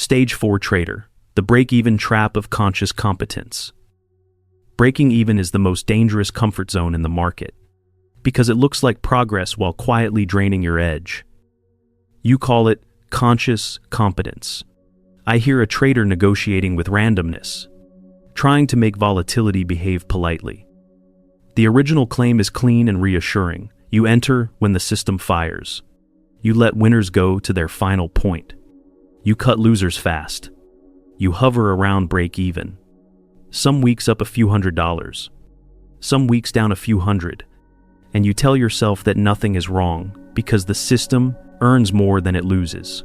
Stage 4 Trader, the break-even trap of conscious competence. Breaking even is the most dangerous comfort zone in the market, because it looks like progress while quietly draining your edge. You call it conscious competence. I hear a trader negotiating with randomness, trying to make volatility behave politely. The original claim is clean and reassuring. You enter when the system fires. You let winners go to their final point. You cut losers fast. You hover around break even. Some weeks up a few $100s. Some weeks down a few hundred. And you tell yourself that nothing is wrong because the system earns more than it loses.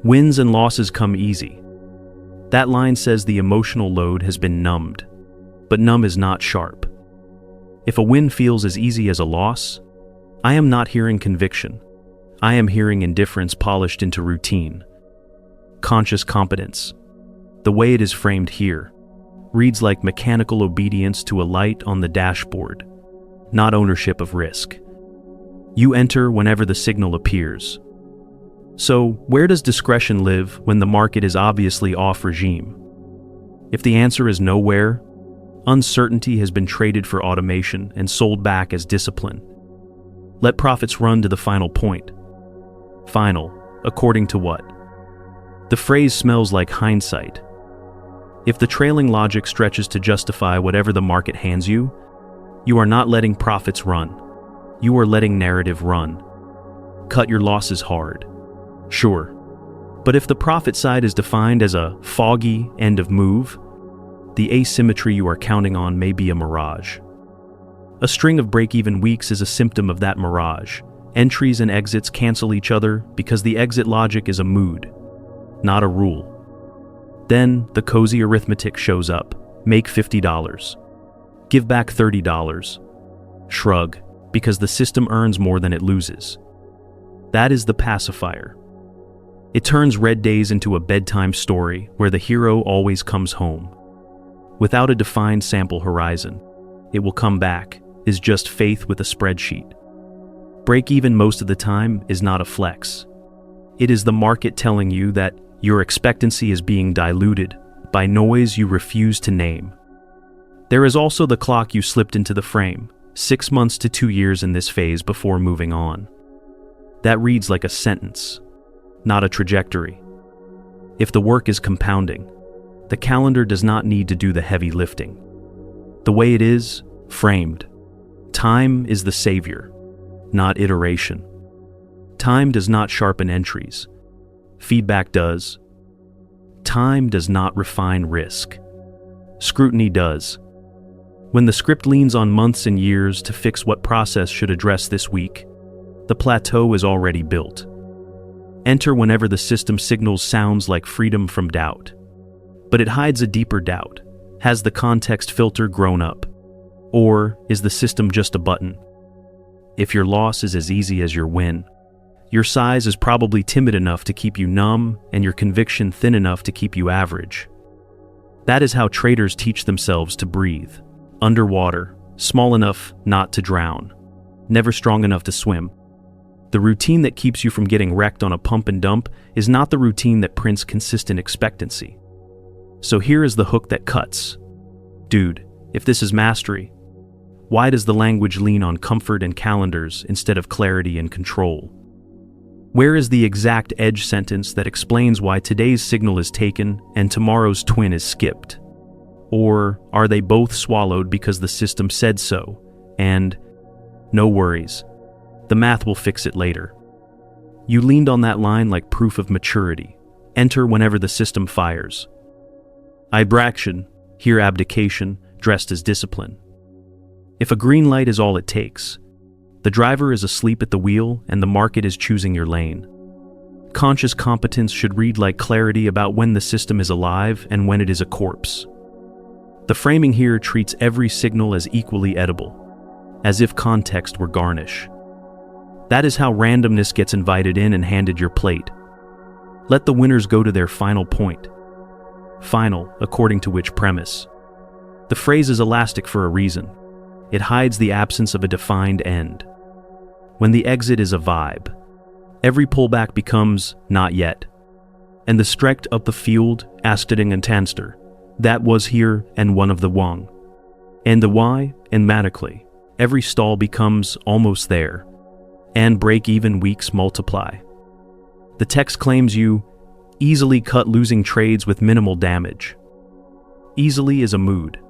Wins and losses come easy. That line says the emotional load has been numbed. But numb is not sharp. If a win feels as easy as a loss, I am not hearing conviction. I am hearing indifference polished into routine. Conscious competence, the way it is framed here, reads like mechanical obedience to a light on the dashboard, not ownership of risk. You enter whenever the signal appears. So, where does discretion live when the market is obviously off regime? If the answer is nowhere, uncertainty has been traded for automation and sold back as discipline. Let profits run to the final point. Final, according to what? The phrase smells like hindsight. If the trailing logic stretches to justify whatever the market hands you, you are not letting profits run. You are letting narrative run. Cut your losses hard. Sure. But if the profit side is defined as a foggy end of move, the asymmetry you are counting on may be a mirage. A string of break-even weeks is a symptom of that mirage. Entries and exits cancel each other because the exit logic is a mood, not a rule. Then the cozy arithmetic shows up. Make $50. Give back $30. Shrug, because the system earns more than it loses. That is the pacifier. It turns red days into a bedtime story where the hero always comes home. Without a defined sample horizon, it will come back, is just faith with a spreadsheet. Break even most of the time is not a flex. It is the market telling you that your expectancy is being diluted by noise you refuse to name. There is also the clock you slipped into the frame, 6 months to 2 years in this phase before moving on. That reads like a sentence, not a trajectory. If the work is compounding, the calendar does not need to do the heavy lifting. The way it is, framed. Time is the savior, not iteration. Time does not sharpen entries. Feedback does. Time does not refine risk. Scrutiny does. When the script leans on months and years to fix what process should address this week, the plateau is already built. Enter whenever the system signals sounds like freedom from doubt. But it hides a deeper doubt. Has the context filter grown up? Or is the system just a button? If your loss is as easy as your win, your size is probably timid enough to keep you numb and your conviction thin enough to keep you average. That is how traders teach themselves to breathe. Underwater, small enough not to drown, never strong enough to swim. The routine that keeps you from getting wrecked on a pump and dump is not the routine that prints consistent expectancy. So here is the hook that cuts. Dude, if this is mastery, why does the language lean on comfort and calendars instead of clarity and control? Where is the exact edge sentence that explains why today's signal is taken and tomorrow's twin is skipped? Or are they both swallowed because the system said so, and no worries, the math will fix it later? You leaned on that line like proof of maturity. Enter whenever the system fires. Ibraction, here abdication, dressed as discipline. If a green light is all it takes, the driver is asleep at the wheel and the market is choosing your lane. Conscious competence should read like clarity about when the system is alive and when it is a corpse. The framing here treats every signal as equally edible, as if context were garnish. That is how randomness gets invited in and handed your plate. Let the winners go to their final point. Final, according to which premise? The phrase is elastic for a reason. It hides the absence of a defined end. When the exit is a vibe, every pullback becomes not yet. and the strecht up the field asteding and tanster, that was here and one of the wong. And the why, and matically, every stall becomes almost there, and break-even weeks multiply. The text claims you easily cut losing trades with minimal damage. Easily is a mood,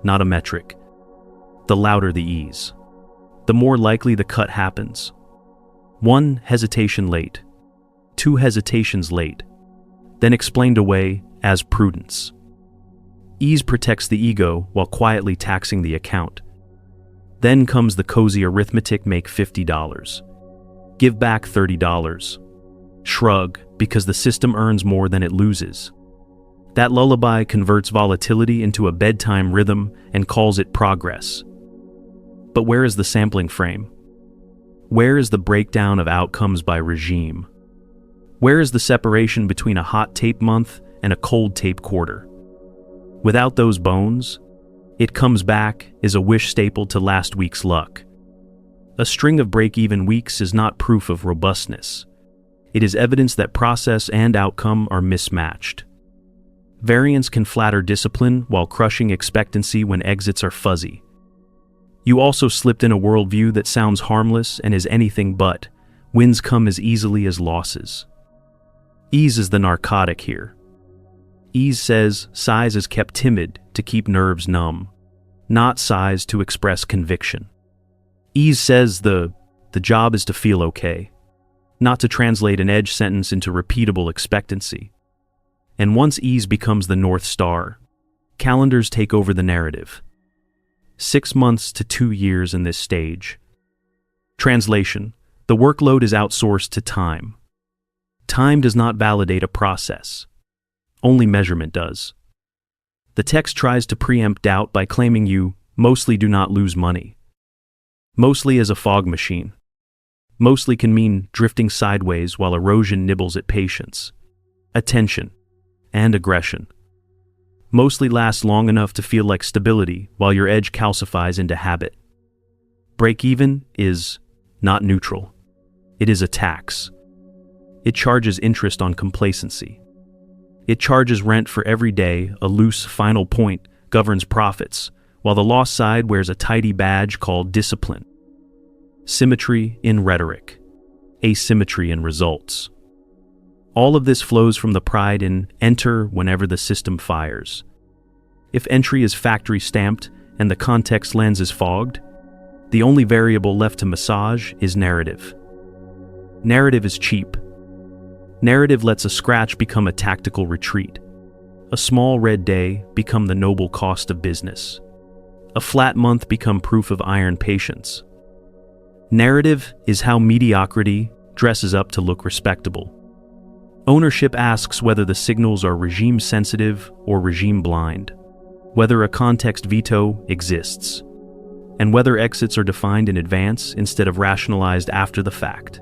not a metric. The louder the ease, the more likely the cut happens. 1 hesitation late, 2 hesitations late, then explained away as prudence. Ease protects the ego while quietly taxing the account. Then comes the cozy arithmetic: make $50. Give back $30. Shrug, because the system earns more than it loses. That lullaby converts volatility into a bedtime rhythm and calls it progress. But where is the sampling frame? Where is the breakdown of outcomes by regime? Where is the separation between a hot tape month and a cold tape quarter? Without those bones, it comes back is a wish stapled to last week's luck. A string of break-even weeks is not proof of robustness. It is evidence that process and outcome are mismatched. Variance can flatter discipline while crushing expectancy when exits are fuzzy. You also slipped in a worldview that sounds harmless and is anything but. Wins come as easily as losses. Ease is the narcotic here. Ease says size is kept timid to keep nerves numb, not size to express conviction. Ease says the job is to feel okay, not to translate an edge sentence into repeatable expectancy. And once ease becomes the North Star, calendars take over the narrative. 6 months to 2 years in this stage. Translation: the workload is outsourced to time. Time does not validate a process. Only measurement does. The text tries to preempt doubt by claiming you mostly do not lose money. Mostly is a fog machine. Mostly can mean drifting sideways while erosion nibbles at patience, attention, and aggression. Mostly lasts long enough to feel like stability while your edge calcifies into habit. Break-even is not neutral. It is a tax. It charges interest on complacency. It charges rent for every day. A loose final point governs profits, while the loss side wears a tidy badge called discipline. Symmetry in rhetoric, asymmetry in results. All of this flows from the pride in enter whenever the system fires. If entry is factory stamped and the context lens is fogged, the only variable left to massage is narrative. Narrative is cheap. Narrative lets a scratch become a tactical retreat, a small red day become the noble cost of business, a flat month become proof of iron patience. Narrative is how mediocrity dresses up to look respectable. Ownership asks whether the signals are regime-sensitive or regime-blind, whether a context veto exists, and whether exits are defined in advance instead of rationalized after the fact.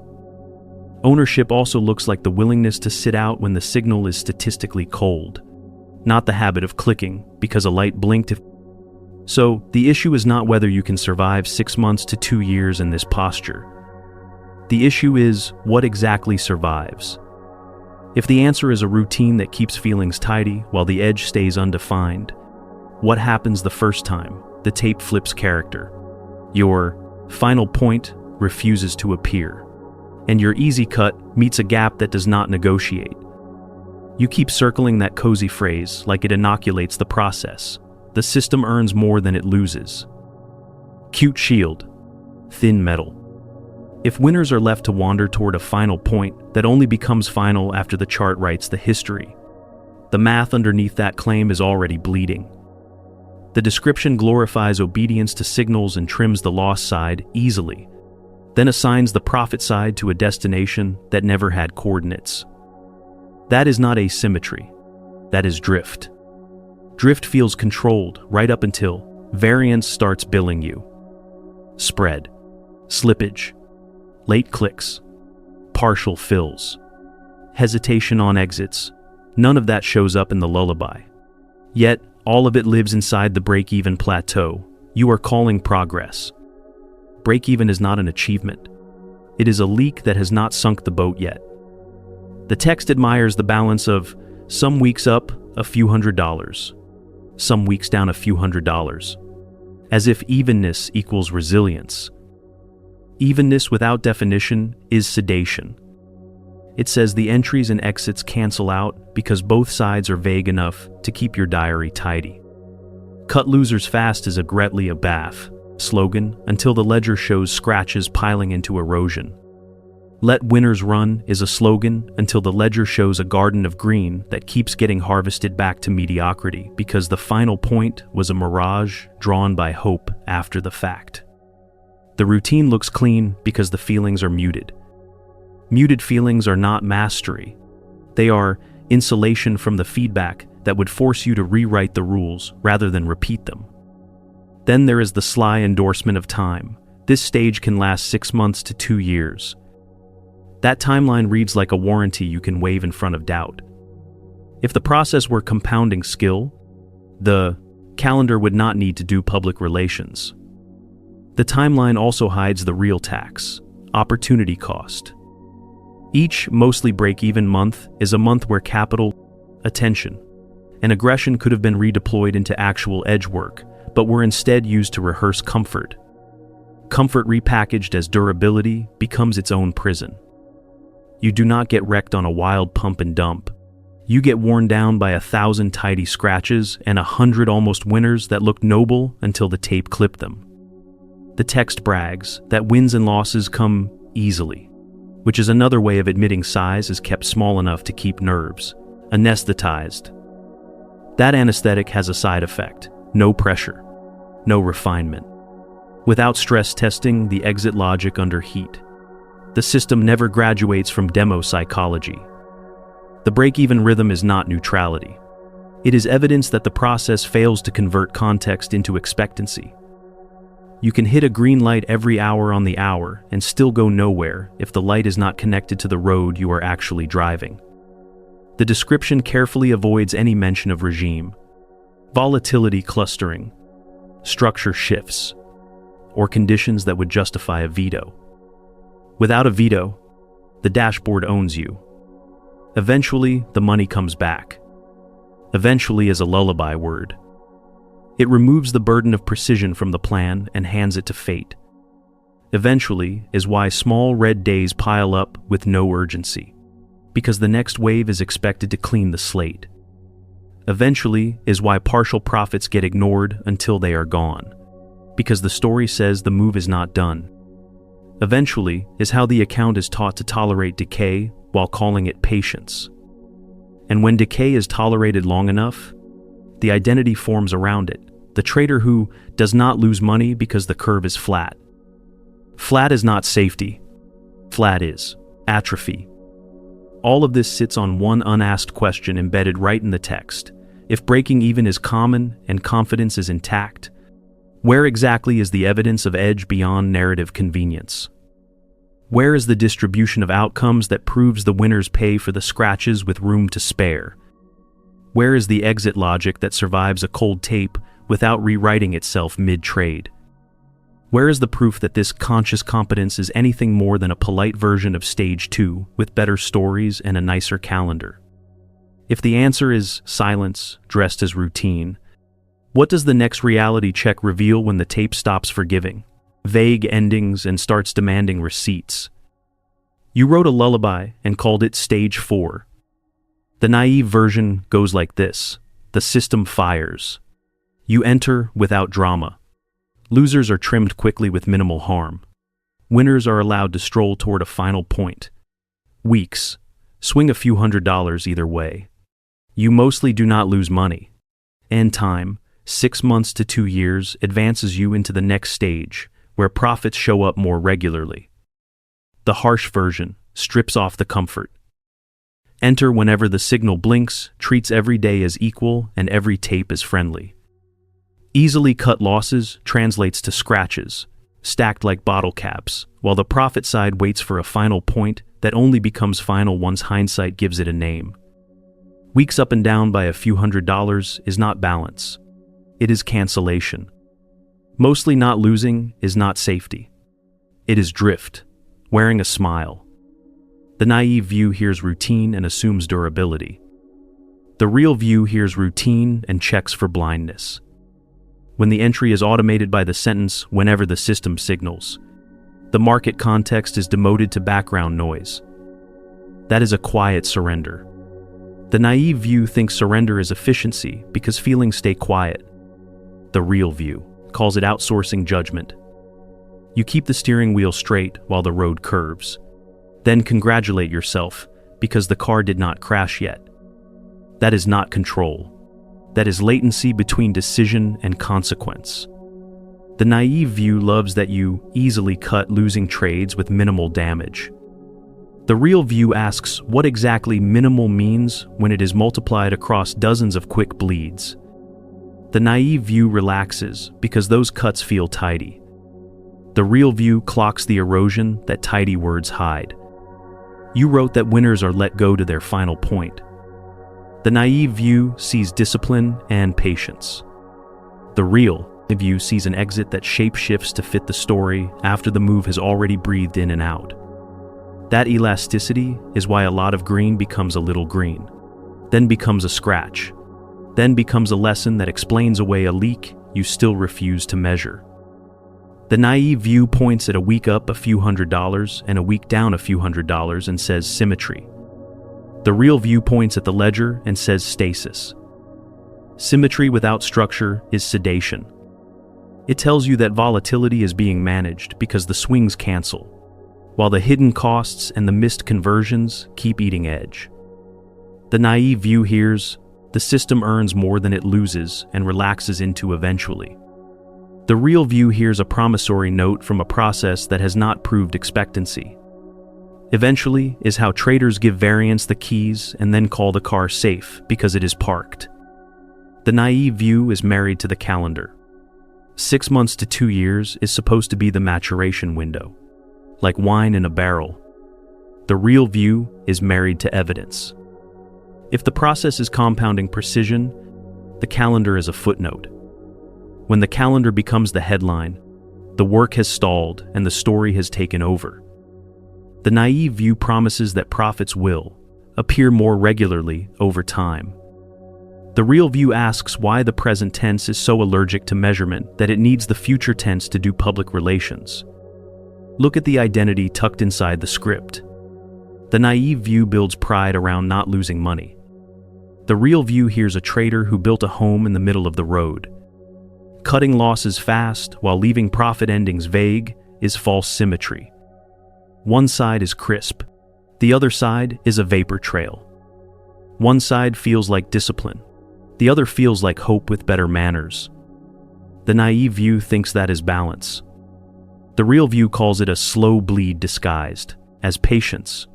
Ownership also looks like the willingness to sit out when the signal is statistically cold, not the habit of clicking because a light blinked. So, the issue is not whether you can survive 6 months to 2 years in this posture. The issue is what exactly survives. If the answer is a routine that keeps feelings tidy while the edge stays undefined, what happens the first time the tape flips character? Your final point refuses to appear, and your easy cut meets a gap that does not negotiate. You keep circling that cozy phrase like it inoculates the process. The system earns more than it loses. Cute shield, thin metal. If winners are left to wander toward a final point that only becomes final after the chart writes the history, the math underneath that claim is already bleeding. The description glorifies obedience to signals and trims the loss side easily, then assigns the profit side to a destination that never had coordinates. That is not asymmetry. That is drift. Drift feels controlled right up until variance starts billing you. Spread, slippage, late clicks, partial fills, hesitation on exits, none of that shows up in the lullaby. Yet, all of it lives inside the break-even plateau you are calling progress. Break-even is not an achievement. It is a leak that has not sunk the boat yet. The text admires the balance of some weeks up a few $100s, some weeks down a few $100s, as if evenness equals resilience. Evenness without definition is sedation. It says the entries and exits cancel out because both sides are vague enough to keep your diary tidy. Cut losers fast is a Gretly a bath slogan until the ledger shows scratches piling into erosion. Let winners run is a slogan until the ledger shows a garden of green that keeps getting harvested back to mediocrity because the final point was a mirage drawn by hope after the fact. The routine looks clean because the feelings are muted. Muted feelings are not mastery. They are insulation from the feedback that would force you to rewrite the rules rather than repeat them. Then there is the sly endorsement of time. This stage can last 6 months to 2 years. That timeline reads like a warranty you can wave in front of doubt. If the process were compounding skill, the calendar would not need to do public relations. The timeline also hides the real tax, opportunity cost. Each mostly break-even month is a month where capital, attention, and aggression could have been redeployed into actual edge work, but were instead used to rehearse comfort. Comfort repackaged as durability becomes its own prison. You do not get wrecked on a wild pump and dump. You get worn down by 1,000 tidy scratches and 100 almost winners that look noble until the tape clipped them. The text brags that wins and losses come easily, which is another way of admitting size is kept small enough to keep nerves anesthetized. That anesthetic has a side effect: no pressure, no refinement. Without stress testing the exit logic under heat, the system never graduates from demo psychology. The break-even rhythm is not neutrality. It is evidence that the process fails to convert context into expectancy. You can hit a green light every hour on the hour and still go nowhere if the light is not connected to the road you are actually driving. The description carefully avoids any mention of regime, volatility clustering, structure shifts, or conditions that would justify a veto. Without a veto, the dashboard owns you. Eventually, the money comes back. Eventually is a lullaby word. It removes the burden of precision from the plan and hands it to fate. Eventually is why small red days pile up with no urgency, because the next wave is expected to clean the slate. Eventually is why partial profits get ignored until they are gone, because the story says the move is not done. Eventually is how the account is taught to tolerate decay while calling it patience. And when decay is tolerated long enough, the identity forms around it. The trader who does not lose money because the curve is flat. Flat is not safety. Flat is atrophy. All of this sits on one unasked question embedded right in the text. If breaking even is common and confidence is intact, where exactly is the evidence of edge beyond narrative convenience? Where is the distribution of outcomes that proves the winners pay for the scratches with room to spare? Where is the exit logic that survives a cold tape without rewriting itself mid-trade? Where is the proof that this conscious competence is anything more than a polite version of stage 2 with better stories and a nicer calendar? If the answer is silence dressed as routine, what does the next reality check reveal when the tape stops forgiving vague endings and starts demanding receipts? You wrote a lullaby and called it stage 4. The naive version goes like this: the system fires. You enter without drama. Losers are trimmed quickly with minimal harm. Winners are allowed to stroll toward a final point. Weeks. Swing a few $100s either way. You mostly do not lose money. End time, 6 months to 2 years, advances you into the next stage, where profits show up more regularly. The harsh version strips off the comfort. Enter whenever the signal blinks, treats every day as equal and every tape as friendly. Easily cut losses translates to scratches, stacked like bottle caps, while the profit side waits for a final point that only becomes final once hindsight gives it a name. Weeks up and down by a few $100s is not balance. It is cancellation. Mostly not losing is not safety. It is drift, wearing a smile. The naive view hears routine and assumes durability. The real view hears routine and checks for blindness. When the entry is automated by the sentence "whenever the system signals," the market context is demoted to background noise. That is a quiet surrender. The naive view thinks surrender is efficiency because feelings stay quiet. The real view calls it outsourcing judgment. You keep the steering wheel straight while the road curves. Then congratulate yourself because the car did not crash yet. That is not control. That is latency between decision and consequence. The naive view loves that you easily cut losing trades with minimal damage. The real view asks what exactly minimal means when it is multiplied across dozens of quick bleeds. The naive view relaxes because those cuts feel tidy. The real view clocks the erosion that tidy words hide. You wrote that winners are let go to their final point. The naive view sees discipline and patience. The real view sees an exit that shape-shifts to fit the story after the move has already breathed in and out. That elasticity is why a lot of green becomes a little green, then becomes a scratch, then becomes a lesson that explains away a leak you still refuse to measure. The naive view points at a week up a few $100s and a week down a few $100s and says symmetry. The real view points at the ledger and says stasis. Symmetry without structure is sedation. It tells you that volatility is being managed because the swings cancel, while the hidden costs and the missed conversions keep eating edge. The naive view hears, the system earns more than it loses and relaxes into eventually. The real view hears a promissory note from a process that has not proved expectancy. Eventually is how traders give variance the keys and then call the car safe because it is parked. The naive view is married to the calendar. 6 months to 2 years is supposed to be the maturation window, like wine in a barrel. The real view is married to evidence. If the process is compounding precision, the calendar is a footnote. When the calendar becomes the headline, the work has stalled and the story has taken over. The naive view promises that profits will appear more regularly over time. The real view asks why the present tense is so allergic to measurement that it needs the future tense to do public relations. Look at the identity tucked inside the script. The naive view builds pride around not losing money. The real view hears a trader who built a home in the middle of the road. Cutting losses fast while leaving profit endings vague is false symmetry. One side is crisp. The other side is a vapor trail. One side feels like discipline. The other feels like hope with better manners. The naive view thinks that is balance. The real view calls it a slow bleed disguised as patience.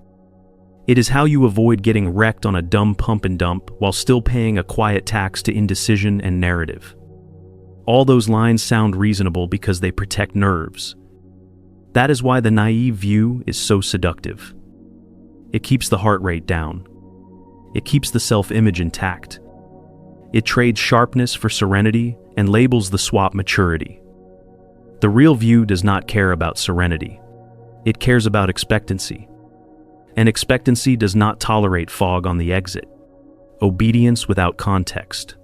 It is how you avoid getting wrecked on a dumb pump and dump while still paying a quiet tax to indecision and narrative. All those lines sound reasonable because they protect nerves. That is why the naive view is so seductive. It keeps the heart rate down. It keeps the self-image intact. It trades sharpness for serenity and labels the swap maturity. The real view does not care about serenity. It cares about expectancy. And expectancy does not tolerate fog on the exit, obedience without context,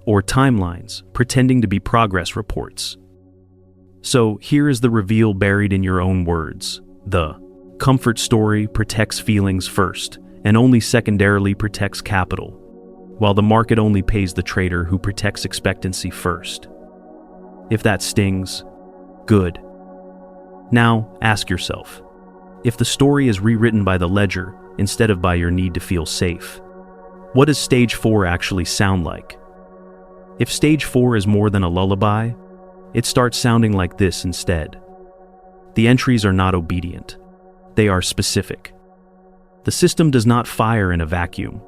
or timelines pretending to be progress reports. So here is the reveal buried in your own words. The comfort story protects feelings first and only secondarily protects capital, while the market only pays the trader who protects expectancy first. If that stings, good. Now ask yourself, if the story is rewritten by the ledger instead of by your need to feel safe, what does stage 4 actually sound like? If stage 4 is more than a lullaby, it starts sounding like this instead. The entries are not obedient. They are specific. The system does not fire in a vacuum.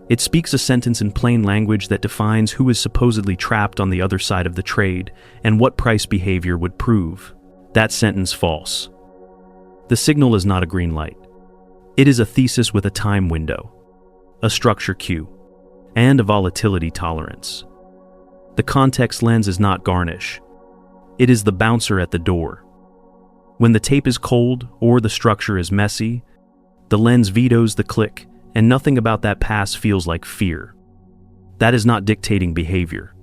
It speaks a sentence in plain language that defines who is supposedly trapped on the other side of the trade and what price behavior would prove that sentence false. The signal is not a green light. It is a thesis with a time window, a structure cue, and a volatility tolerance. The context lens is not garnish. It is the bouncer at the door. When the tape is cold or the structure is messy, The lens vetoes the click, and nothing about that pass feels like fear. That is not dictating behavior.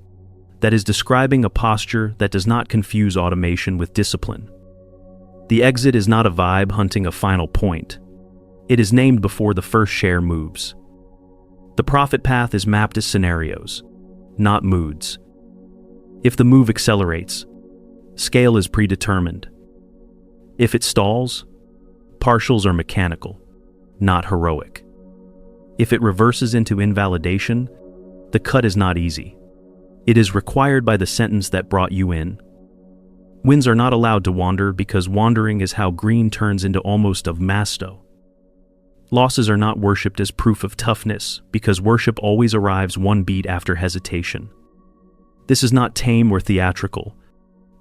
That is describing a posture that does not confuse automation with discipline. The exit is not a vibe hunting a final point. It is named before the first share moves. The profit path is mapped as scenarios, not moods. If the move accelerates, scale is predetermined. If it stalls, partials are mechanical, not heroic. If it reverses into invalidation, the cut is not easy. It is required by the sentence that brought you in. Wins are not allowed to wander because wandering is how green turns into almost of masto. Losses are not worshipped as proof of toughness because worship always arrives one beat after hesitation. This is not tame or theatrical.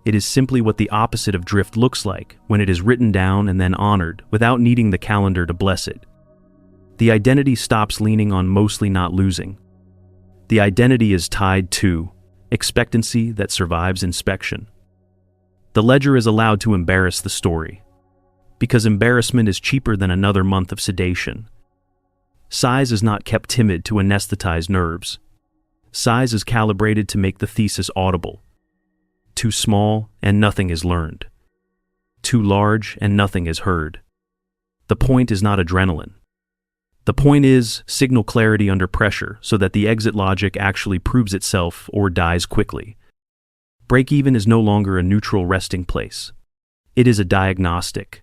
It is simply what the opposite of drift looks like when it is written down and then honored without needing the calendar to bless it. The identity stops leaning on mostly not losing. The identity is tied to expectancy that survives inspection. The ledger is allowed to embarrass the story, because embarrassment is cheaper than another month of sedation. Size is not kept timid to anesthetize nerves. Size is calibrated to make the thesis audible. Too small and nothing is learned. Too large and nothing is heard. The point is not adrenaline. The point is signal clarity under pressure so that the exit logic actually proves itself or dies quickly. Breakeven is no longer a neutral resting place. It is a diagnostic.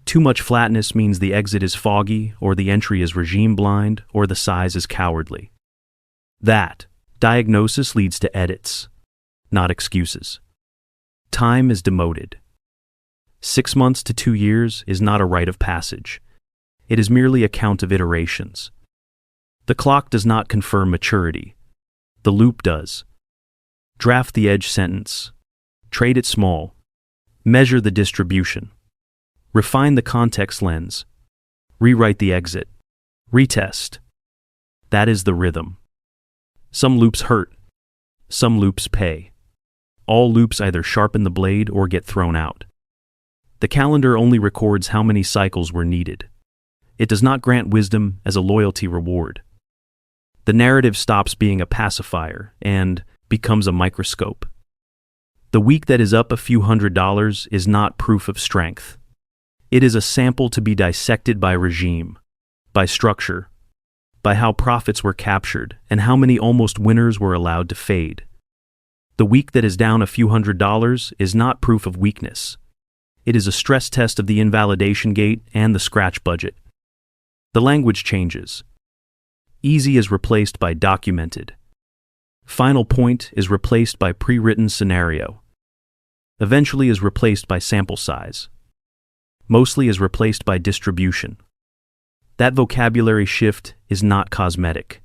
Too much flatness means the exit is foggy, or the entry is regime blind, or the size is cowardly. That diagnosis leads to edits, not excuses. Time is demoted. 6 months to 2 years is not a rite of passage. It is merely a count of iterations. The clock does not confer maturity. The loop does. Draft the edge sentence. Trade it small. Measure the distribution. Refine the context lens. Rewrite the exit. Retest. That is the rhythm. Some loops hurt. Some loops pay. All loops either sharpen the blade or get thrown out. The calendar only records how many cycles were needed. It does not grant wisdom as a loyalty reward. The narrative stops being a pacifier and becomes a microscope. The week that is up a few $100s is not proof of strength. It is a sample to be dissected by regime, by structure, by how profits were captured and how many almost winners were allowed to fade. The week that is down a few $100s is not proof of weakness. It is a stress test of the invalidation gate and the scratch budget. The language changes. Easy is replaced by documented. Final point is replaced by pre-written scenario. Eventually is replaced by sample size. Mostly is replaced by distribution. That vocabulary shift is not cosmetic.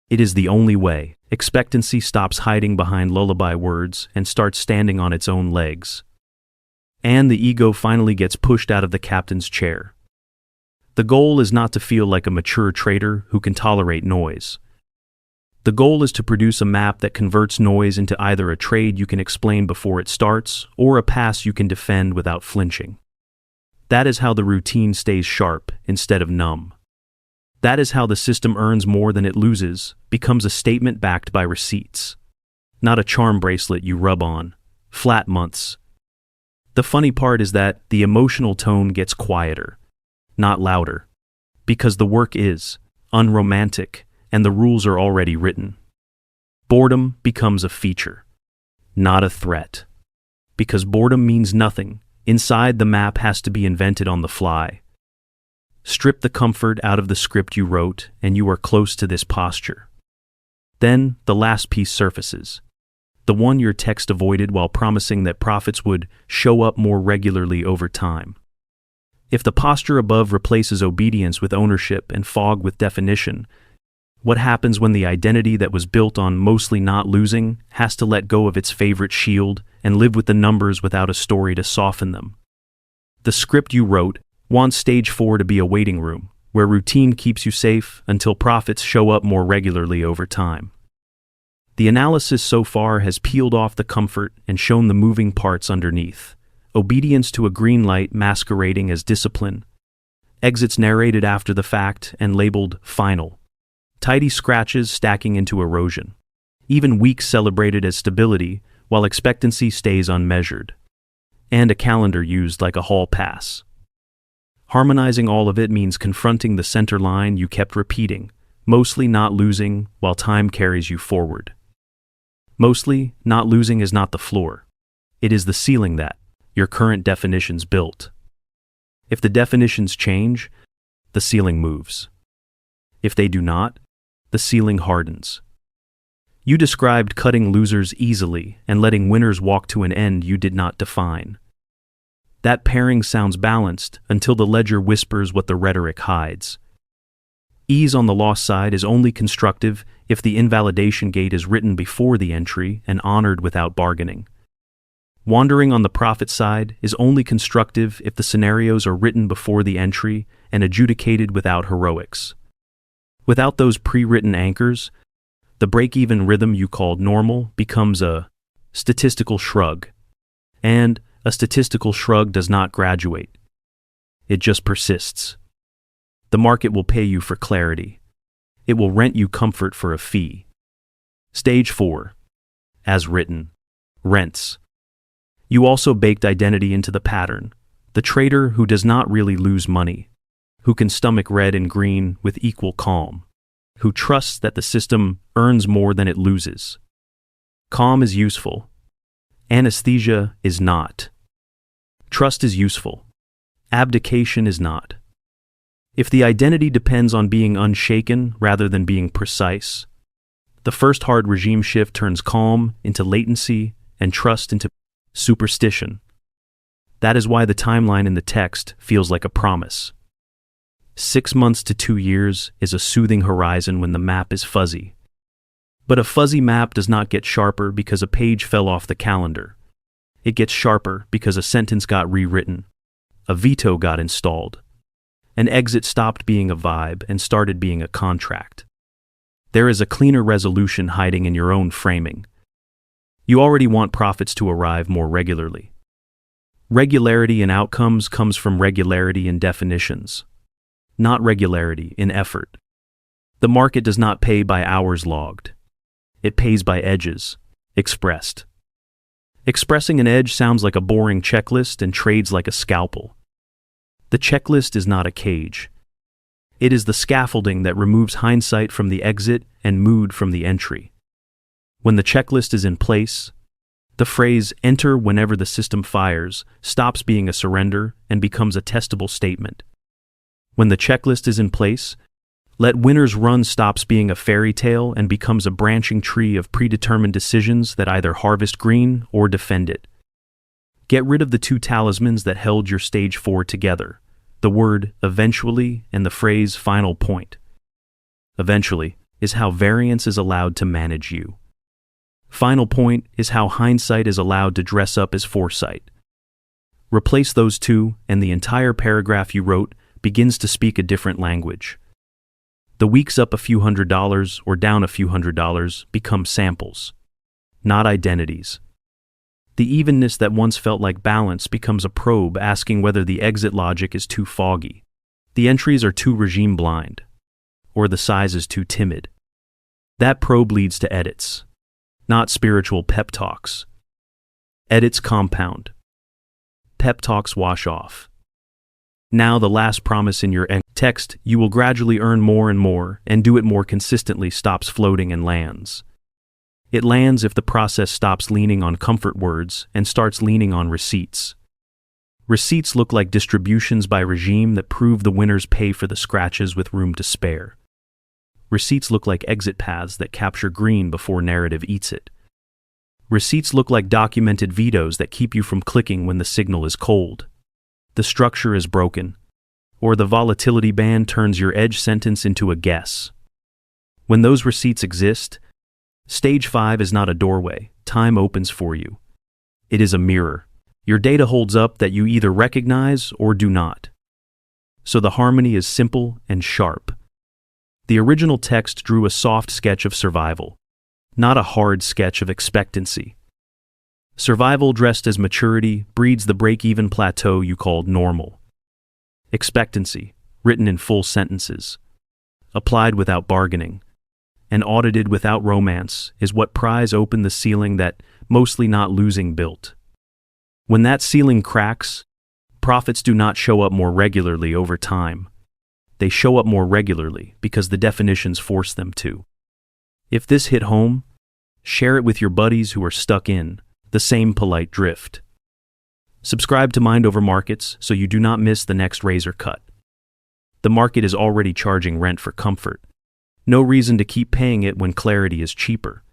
It is the only way. Expectancy stops hiding behind lullaby words and starts standing on its own legs. And the ego finally gets pushed out of the captain's chair. The goal is not to feel like a mature trader who can tolerate noise. The goal is to produce a map that converts noise into either a trade you can explain before it starts or a pass you can defend without flinching. That is how the routine stays sharp instead of numb. That is how the system earns more than it loses, becomes a statement backed by receipts. Not a charm bracelet you rub on. Flat months. The funny part is that the emotional tone gets quieter, not louder, because the work is unromantic and the rules are already written. Boredom becomes a feature, not a threat, because boredom means nothing. Inside the map has to be invented on the fly. Strip the comfort out of the script you wrote and you are close to this posture. Then the last piece surfaces, the one your text avoided while promising that profits would show up more regularly over time. If the posture above replaces obedience with ownership and fog with definition, what happens when the identity that was built on mostly not losing has to let go of its favorite shield and live with the numbers without a story to soften them? The script you wrote wants stage 4 to be a waiting room, where routine keeps you safe until profits show up more regularly over time. The analysis so far has peeled off the comfort and shown the moving parts underneath. Obedience to a green light masquerading as discipline, exits narrated after the fact and labeled final, tidy scratches stacking into erosion, even weeks celebrated as stability while expectancy stays unmeasured, and a calendar used like a hall pass. Harmonizing all of it means confronting the center line you kept repeating, mostly not losing while time carries you forward. Mostly not losing is not the floor. It is the ceiling that your current definitions built. If the definitions change, the ceiling moves. If they do not, the ceiling hardens. You described cutting losers easily and letting winners walk to an end you did not define. That pairing sounds balanced until the ledger whispers what the rhetoric hides. Ease on the loss side is only constructive if the invalidation gate is written before the entry and honored without bargaining. Wandering on the profit side is only constructive if the scenarios are written before the entry and adjudicated without heroics. Without those pre-written anchors, the break-even rhythm you called normal becomes a statistical shrug. And a statistical shrug does not graduate. It just persists. The market will pay you for clarity. It will rent you comfort for a fee. Stage 4. As written. Rents. You also baked identity into the pattern. The trader who does not really lose money. Who can stomach red and green with equal calm. Who trusts that the system earns more than it loses. Calm is useful. Anesthesia is not. Trust is useful. Abdication is not. If the identity depends on being unshaken rather than being precise, the first hard regime shift turns calm into latency and trust into superstition. That is why the timeline in the text feels like a promise. 6 months to 2 years is a soothing horizon when the map is fuzzy. But a fuzzy map does not get sharper because a page fell off the calendar. It gets sharper because a sentence got rewritten, a veto got installed, an exit stopped being a vibe and started being a contract. There is a cleaner resolution hiding in your own framing. You already want profits to arrive more regularly. Regularity in outcomes comes from regularity in definitions, not regularity in effort. The market does not pay by hours logged. It pays by edges, expressed. Expressing an edge sounds like a boring checklist and trades like a scalpel. The checklist is not a cage. It is the scaffolding that removes hindsight from the exit and mood from the entry. When the checklist is in place, the phrase "enter whenever the system fires" stops being a surrender and becomes a testable statement. When the checklist is in place, "Let winners run" stops being a fairy tale and becomes a branching tree of predetermined decisions that either harvest green or defend it. Get rid of the two talismans that held your stage 4 together, the word "eventually" and the phrase "final point." Eventually is how variance is allowed to manage you. Final point is how hindsight is allowed to dress up as foresight. Replace those two, and the entire paragraph you wrote begins to speak a different language. The weeks up a few $100s or down a few $100s become samples, not identities. The evenness that once felt like balance becomes a probe asking whether the exit logic is too foggy, the entries are too regime blind, or the size is too timid. That probe leads to edits, not spiritual pep talks. Edits compound. Pep talks wash off. Now the last promise in your text, "You will gradually earn more and more and do it more consistently," stops floating and lands. It lands if the process stops leaning on comfort words and starts leaning on receipts. Receipts look like distributions by regime that prove the winners pay for the scratches with room to spare. Receipts look like exit paths that capture green before narrative eats it. Receipts look like documented vetoes that keep you from clicking when the signal is cold. The structure is broken, or the volatility band turns your edge sentence into a guess. When those receipts exist, stage 5 is not a doorway. Time opens for you. It is a mirror. Your data holds up that you either recognize or do not. So the harmony is simple and sharp. The original text drew a soft sketch of survival, not a hard sketch of expectancy. Survival dressed as maturity breeds the break-even plateau you called normal. Expectancy, written in full sentences, applied without bargaining, and audited without romance is what pries open the ceiling that mostly not losing built. When that ceiling cracks, profits do not show up more regularly over time. They show up more regularly because the definitions force them to. If this hit home, share it with your buddies who are stuck in the same polite drift. Subscribe to Mind Over Markets so you do not miss the next razor cut. The market is already charging rent for comfort. No reason to keep paying it when clarity is cheaper.